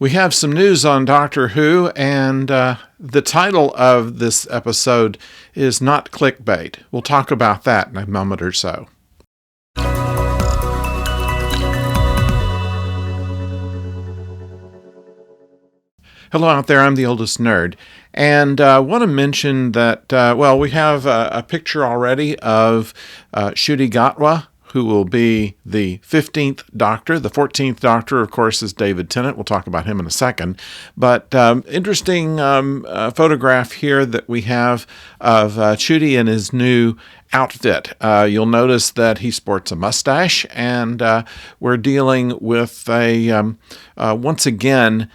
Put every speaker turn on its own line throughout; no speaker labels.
We have some news on Doctor Who, and the title of this episode is not clickbait. We'll talk about that in a moment or so. Hello out there, I'm the oldest nerd, and I want to mention that, we have a picture already of Ncuti Gatwa, who will be the 15th Doctor. The 14th Doctor, of course, is David Tennant. We'll talk about him in a second. But interesting photograph here that we have of Ncuti in his new outfit. You'll notice that he sports a mustache, and we're dealing with once again,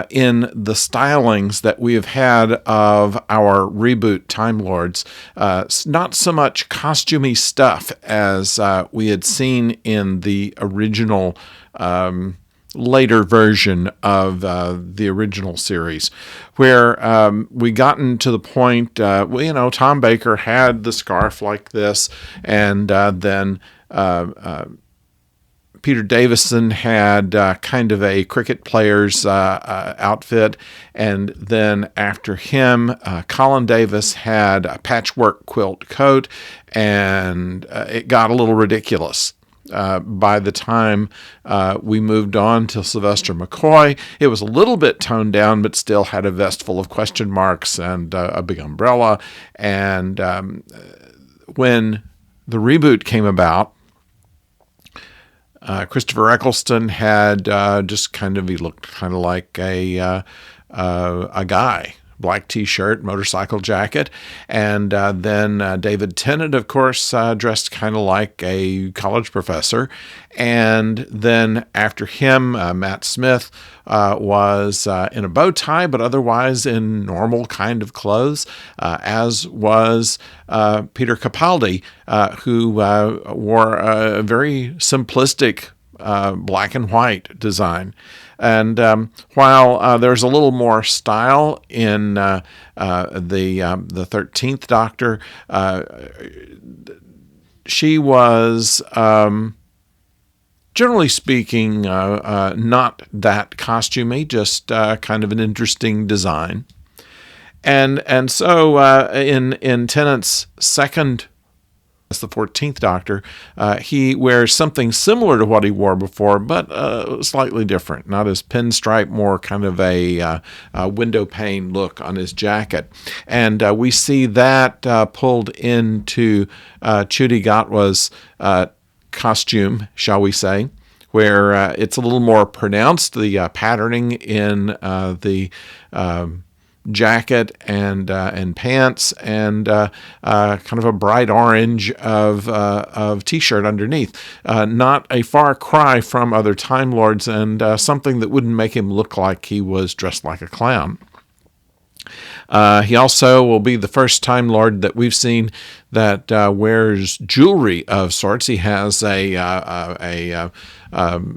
in the stylings that we have had of our reboot Time Lords. Not so much costumey stuff as we had seen in the original later version of the original series, where we gotten to the point, Tom Baker had the scarf like this, and then Peter Davison had kind of a cricket player's outfit, and then after him, Colin Davis had a patchwork quilt coat, and it got a little ridiculous. By the time we moved on to Sylvester McCoy, it was a little bit toned down, but still had a vest full of question marks and a big umbrella. And when the reboot came about, Christopher Eccleston had he looked kind of like a guy. Black T-shirt, motorcycle jacket, and then David Tennant, of course, dressed kind of like a college professor, and then after him, Matt Smith was in a bow tie, but otherwise in normal kind of clothes, as was Peter Capaldi, who wore a very simplistic black and white design. And while there's a little more style in the 13th Doctor, she was, generally speaking, not that costumey, just kind of an interesting design. And so in Tennant's second, as the 14th Doctor, he wears something similar to what he wore before, but slightly different. Not as pinstripe, more kind of a window pane look on his jacket. And we see that pulled into Ncuti Gatwa's costume, shall we say, where it's a little more pronounced, the patterning in the jacket and pants, and kind of a bright orange of T-shirt underneath. Not a far cry from other Time Lords, and something that wouldn't make him look like he was dressed like a clown. He also will be the first Time Lord that we've seen that wears jewelry of sorts. He has a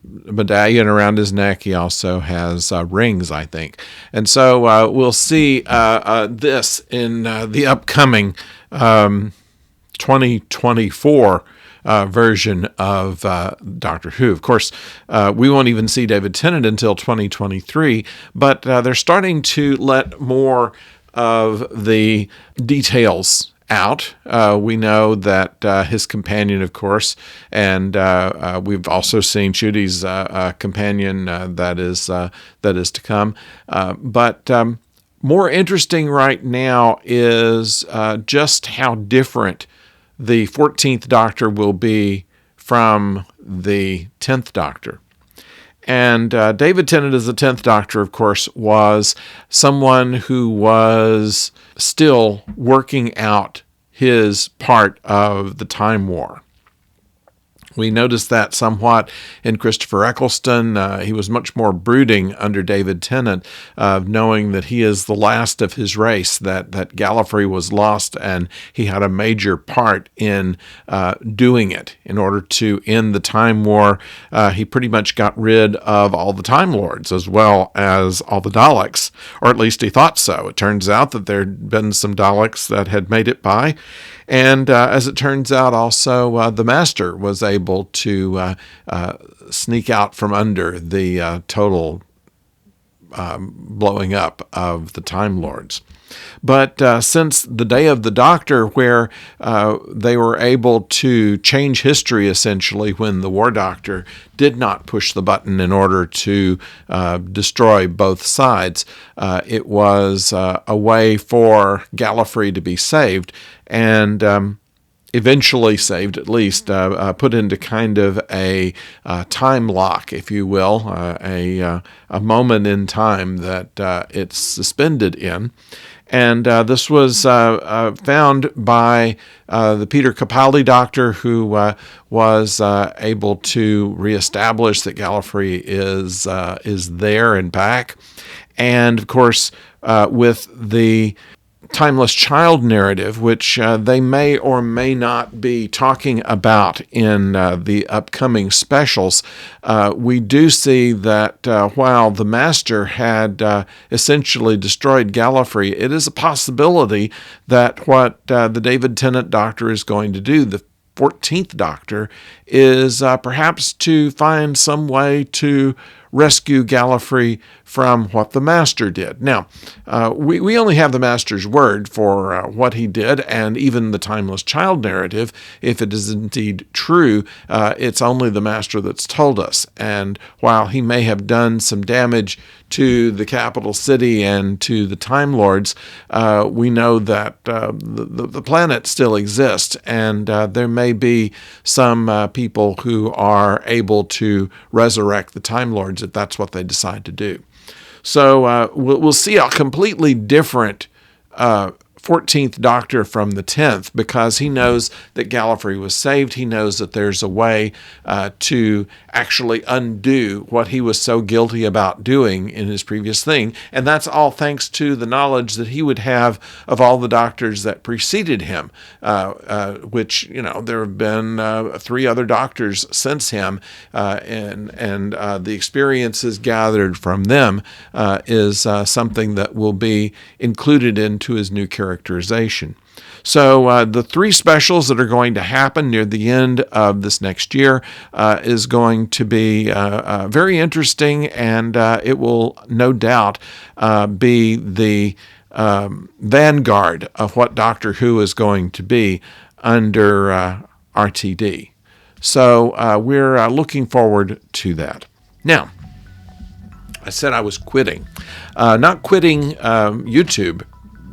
medallion around his neck. He also has rings, I think. And so we'll see this in the upcoming 2024 version of Doctor Who. Of course, we won't even see David Tennant until 2023, but they're starting to let more of the details out. We know that his companion, of course, and we've also seen Ncuti's companion that is to come. But more interesting right now is just how different the 14th Doctor will be from the 10th Doctor. And David Tennant as the 10th Doctor, of course, was someone who was still working out his part of the Time War. We noticed that somewhat in Christopher Eccleston. He was much more brooding under David Tennant, knowing that he is the last of his race, that Gallifrey was lost, and he had a major part in doing it. In order to end the Time War, he pretty much got rid of all the Time Lords, as well as all the Daleks, or at least he thought so. It turns out that there had been some Daleks that had made it by, and as it turns out, also the Master was able to sneak out from under the total blowing up of the Time Lords. But since the Day of the Doctor, where they were able to change history essentially when the War Doctor did not push the button in order to destroy both sides, it was a way for Gallifrey to be saved, and eventually saved, at least, put into kind of a time lock, if you will, a moment in time that it's suspended in. And this was found by the Peter Capaldi Doctor, who was able to reestablish that Gallifrey is there and back. And, of course, with the Timeless Child narrative, which they may or may not be talking about in the upcoming specials, we do see that while the Master had essentially destroyed Gallifrey, it is a possibility that what the David Tennant Doctor is going to do, the 14th Doctor, is perhaps to find some way to rescue Gallifrey from what the Master did. Now, we only have the Master's word for what he did, and even the Timeless Child narrative, if it is indeed true, it's only the Master that's told us. And while he may have done some damage to the capital city and to the Time Lords, we know that the planet still exists, and there may be some people who are able to resurrect the Time Lords if that's what they decide to do. So we'll see a completely different 14th Doctor from the 10th, because he knows that Gallifrey was saved. He knows that there's a way to actually undo what he was so guilty about doing in his previous thing. And that's all thanks to the knowledge that he would have of all the Doctors that preceded him, which, there have been 3 other Doctors since him, and the experiences gathered from them is something that will be included into his new characterization. So the 3 specials that are going to happen near the end of this next year is going to be very interesting, and it will no doubt be the vanguard of what Doctor Who is going to be under RTD. So we're looking forward to that. Now, I said I was quitting. Not quitting YouTube,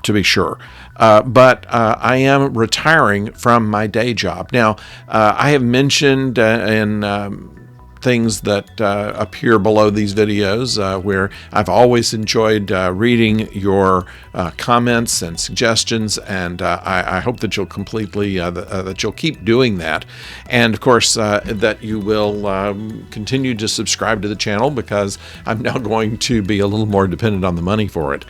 to be sure, but I am retiring from my day job. Now, I have mentioned in things that appear below these videos, where I've always enjoyed reading your comments and suggestions, and I hope that you'll that you'll keep doing that, and of course that you will continue to subscribe to the channel, because I'm now going to be a little more dependent on the money for it.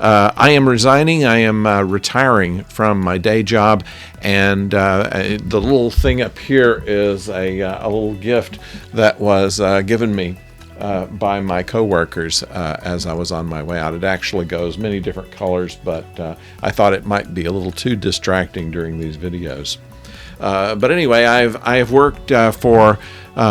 I am resigning. I am retiring from my day job, and the little thing up here is a little gift that was given me by my coworkers as I was on my way out. It actually goes many different colors, but I thought it might be a little too distracting during these videos. But anyway, I have worked for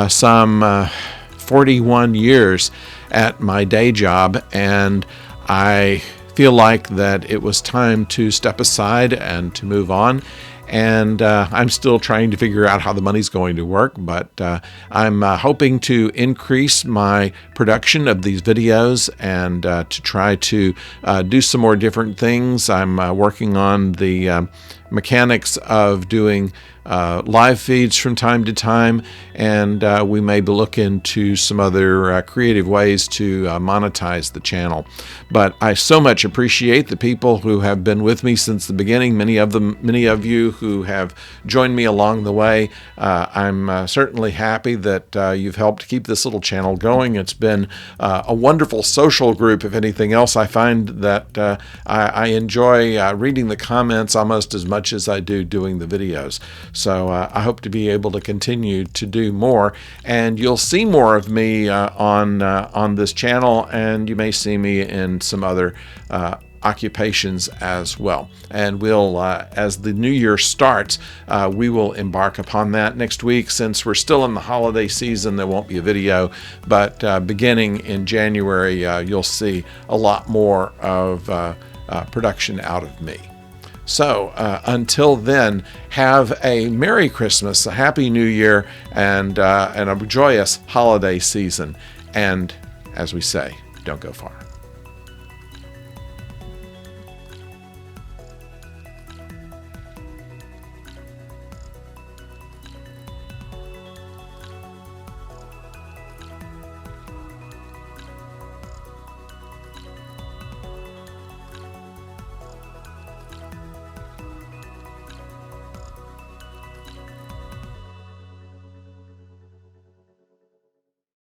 some 41 years at my day job, and I feel like that it was time to step aside and to move on. And I'm still trying to figure out how the money's going to work, but I'm hoping to increase my production of these videos and to try to do some more different things. I'm working on the mechanics of doing live feeds from time to time, and we may look into some other creative ways to monetize the channel. But I so much appreciate the people who have been with me since the beginning. Many of you who have joined me along the way. I'm certainly happy that you've helped keep this little channel going. It's been a wonderful social group. If anything else, I find that I enjoy reading the comments almost as much as I do doing the videos. So I hope to be able to continue to do more, and you'll see more of me on this channel, and you may see me in some other occupations as well. And we'll, as the new year starts, we will embark upon that next week. Since we're still in the holiday season, there won't be a video, but beginning in January, you'll see a lot more of production out of me. So until then, have a Merry Christmas, a Happy New Year, and a joyous holiday season. And as we say, don't go far.